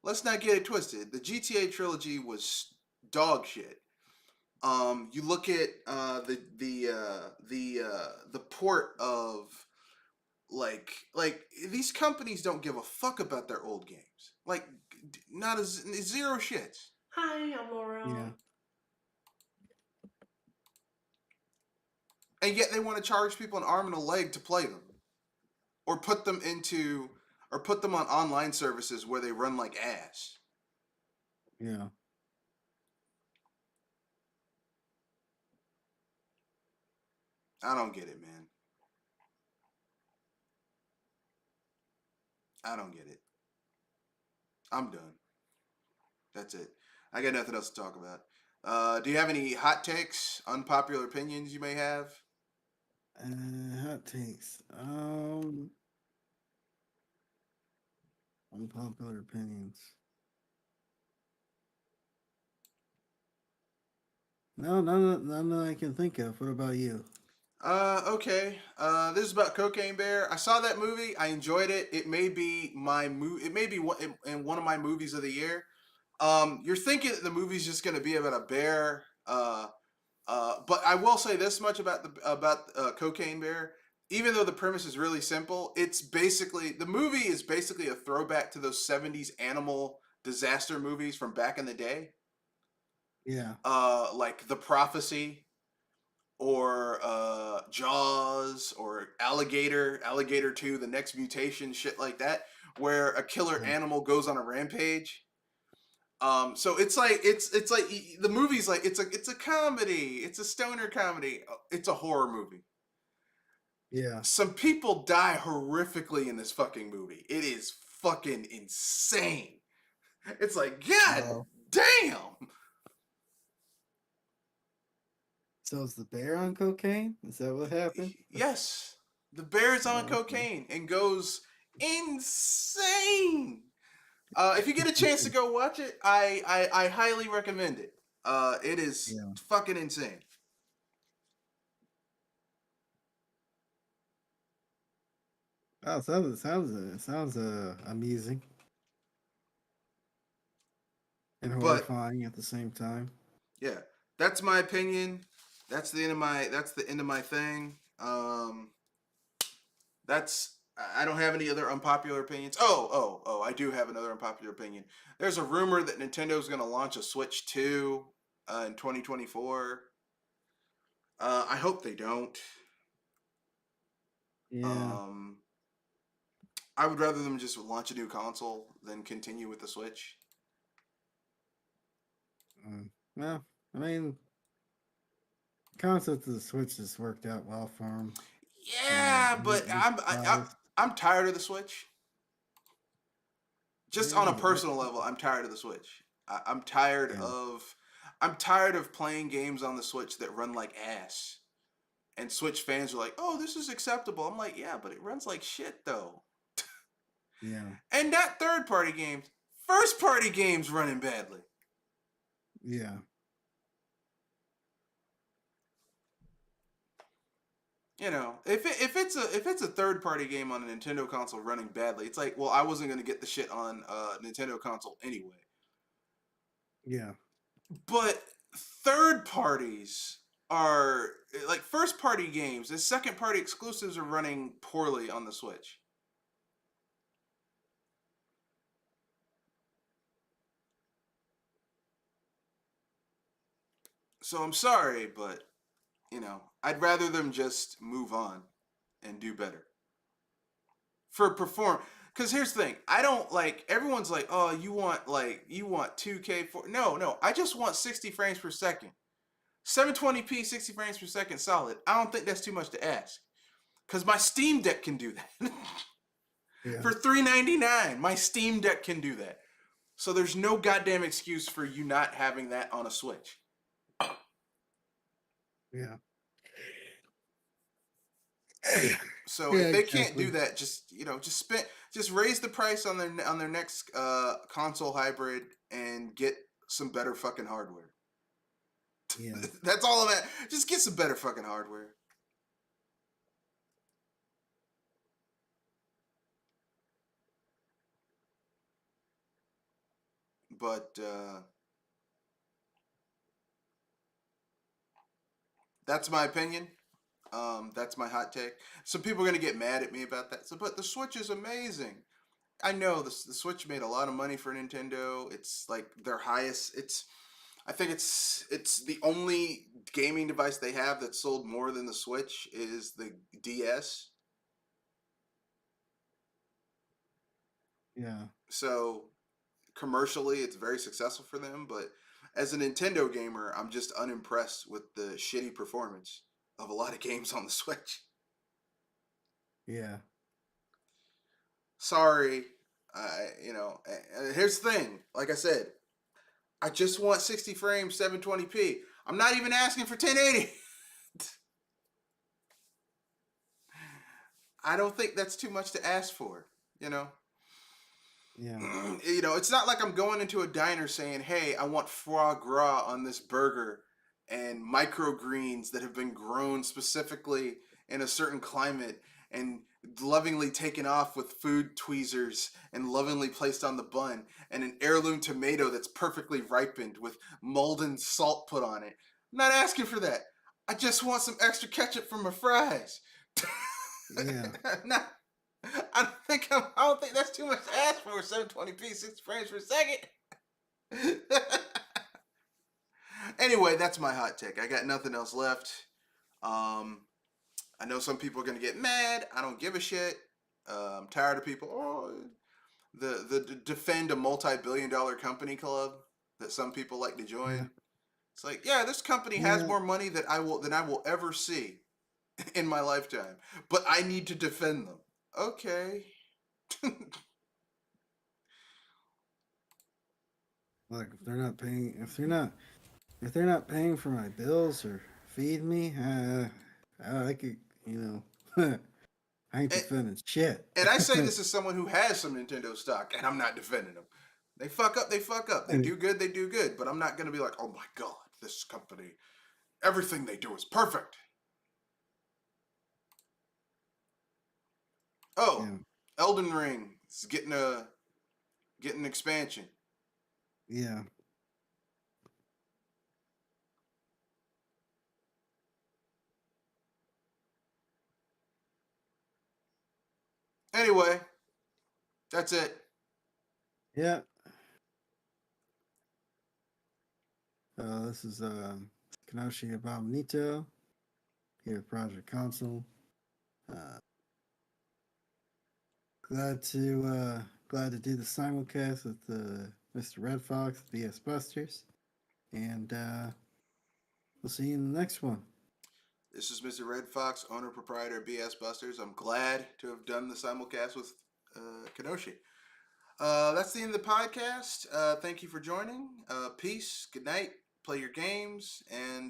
get it twisted. The GTA trilogy was dog shit. You look at the port of like these companies don't give a fuck about their old games. Like not as zero shits. Hi, I'm Yeah. Laurel. and yet they want to charge people an arm and a leg to play them, or put them on online services where they run like ass. Yeah. I don't get it, man. I don't get it. I'm done. That's it. I got nothing else to talk about. Do you have any hot takes, unpopular opinions you may have? Hot takes. Unpopular opinions. No, none that I can think of. What about you? Okay. This is about Cocaine Bear. I saw that movie. I enjoyed it. It may be It may be in one of my movies of the year. You're thinking that the movie's just going to be about a bear. But I will say this much about Cocaine Bear. Even though the premise is really simple, the movie is basically a throwback to those '70s animal disaster movies from back in the day, Yeah. like The Prophecy or Jaws or Alligator 2, The Next Mutation, shit like that, where a killer Yeah. animal goes on a rampage. So it's like the movie's like it's a comedy, it's a stoner comedy, it's a horror movie. Yeah. Some people die horrifically in this fucking movie. It is fucking insane. It's like, God Oh. damn. So is the bear on cocaine? Is that what happened? Yes, the bear's on Oh, okay. cocaine and goes insane. If you get a chance to go watch it, I highly recommend it. It is Yeah. fucking insane. Oh, sounds amusing and But horrifying at the same time. yeah, that's my opinion. That's the end of my thing. That's I don't have any other unpopular opinions. Oh! I do have another unpopular opinion. There's a rumor that Nintendo's going to launch a Switch 2 in 2024. I hope they don't. Yeah. Um, I would rather them just launch a new console than continue with the Switch. Well, I mean, concept of the Switch has worked out well for him. Yeah, but Big surprise. I'm tired of the Switch. Just on a Yeah. personal level, I'm tired of the Switch. I'm tired Yeah. of I'm tired of playing games on the Switch that run like ass. And Switch fans are like, "Oh, this is acceptable." I'm like, "Yeah, but it runs like shit though." Yeah. And not third party games, first party games running badly. Yeah. You know, if it's a third party game on a Nintendo console running badly, it's like, well, I wasn't gonna get the shit on a Nintendo console anyway. Yeah. But third parties are like first party games. The second party exclusives are running poorly on the Switch. So I'm sorry, but I'd rather them just move on and do better for perform. Because here's the thing, I don't like. Everyone's like, oh, you want 2K for no. I just want 60 frames per second, 720p, 60 frames per second, solid. I don't think that's too much to ask. Because my Steam Deck can do that Yeah. for $399. My Steam Deck can do that. So there's no goddamn excuse for you not having that on a Switch. Yeah. So Yeah. if they can't do Exactly. that, just raise the price on their next console hybrid and get some better fucking hardware. Yeah. That's all I'm at. Just get some better fucking hardware. But that's my opinion. That's my hot take. Some people are gonna get mad at me about that. So, but the Switch is amazing. I know the Switch made a lot of money for Nintendo. It's like their highest. I think it's the only gaming device they have that sold more than the Switch is the DS. Yeah. So commercially, it's very successful for them. But as a Nintendo gamer, I'm just unimpressed with the shitty performance of a lot of games on the Switch. Yeah. Sorry, here's the thing. Like I said, I just want 60 frames, 720p. I'm not even asking for 1080. I don't think that's too much to ask for, you know? Yeah. It's not like I'm going into a diner saying, hey, I want foie gras on this burger and microgreens that have been grown specifically in a certain climate and lovingly taken off with food tweezers and lovingly placed on the bun, and an heirloom tomato that's perfectly ripened with molten salt put on it. I'm not asking for that. I just want some extra ketchup for my fries. Yeah. not I don't think that's too much to ask for. 720p, 60 frames per second. Anyway, that's my hot take. I got nothing else left. I know some people are gonna get mad. I don't give a shit. I'm tired of people. Oh, the defend a multi-billion-dollar company club that some people like to Yeah. join. It's like, yeah, this company has Yeah. more money than I will ever see in my lifetime, but I need to defend them. Okay. Like if they're not paying for my bills or feed me, I could, I ain't And, defending shit. and I say this as someone who has some Nintendo stock, and I'm not defending them. They fuck up, they fuck up. They do good, they do good. But I'm not going to be like, oh my God, this company, everything they do is perfect. Oh, Yeah. Elden Ring is getting an expansion. Yeah. Anyway, that's it. Yeah. This is Kenoshi Abominito here at Project Console. Uh, glad to do the simulcast with Mr. Red Fox, BS Busters, and we'll see you in the next one. This is Mr. Red Fox, owner proprietor of BS Busters. I'm glad to have done the simulcast with Kenoshi. That's the end of the podcast. Thank you for joining. Peace. Good night. Play your games and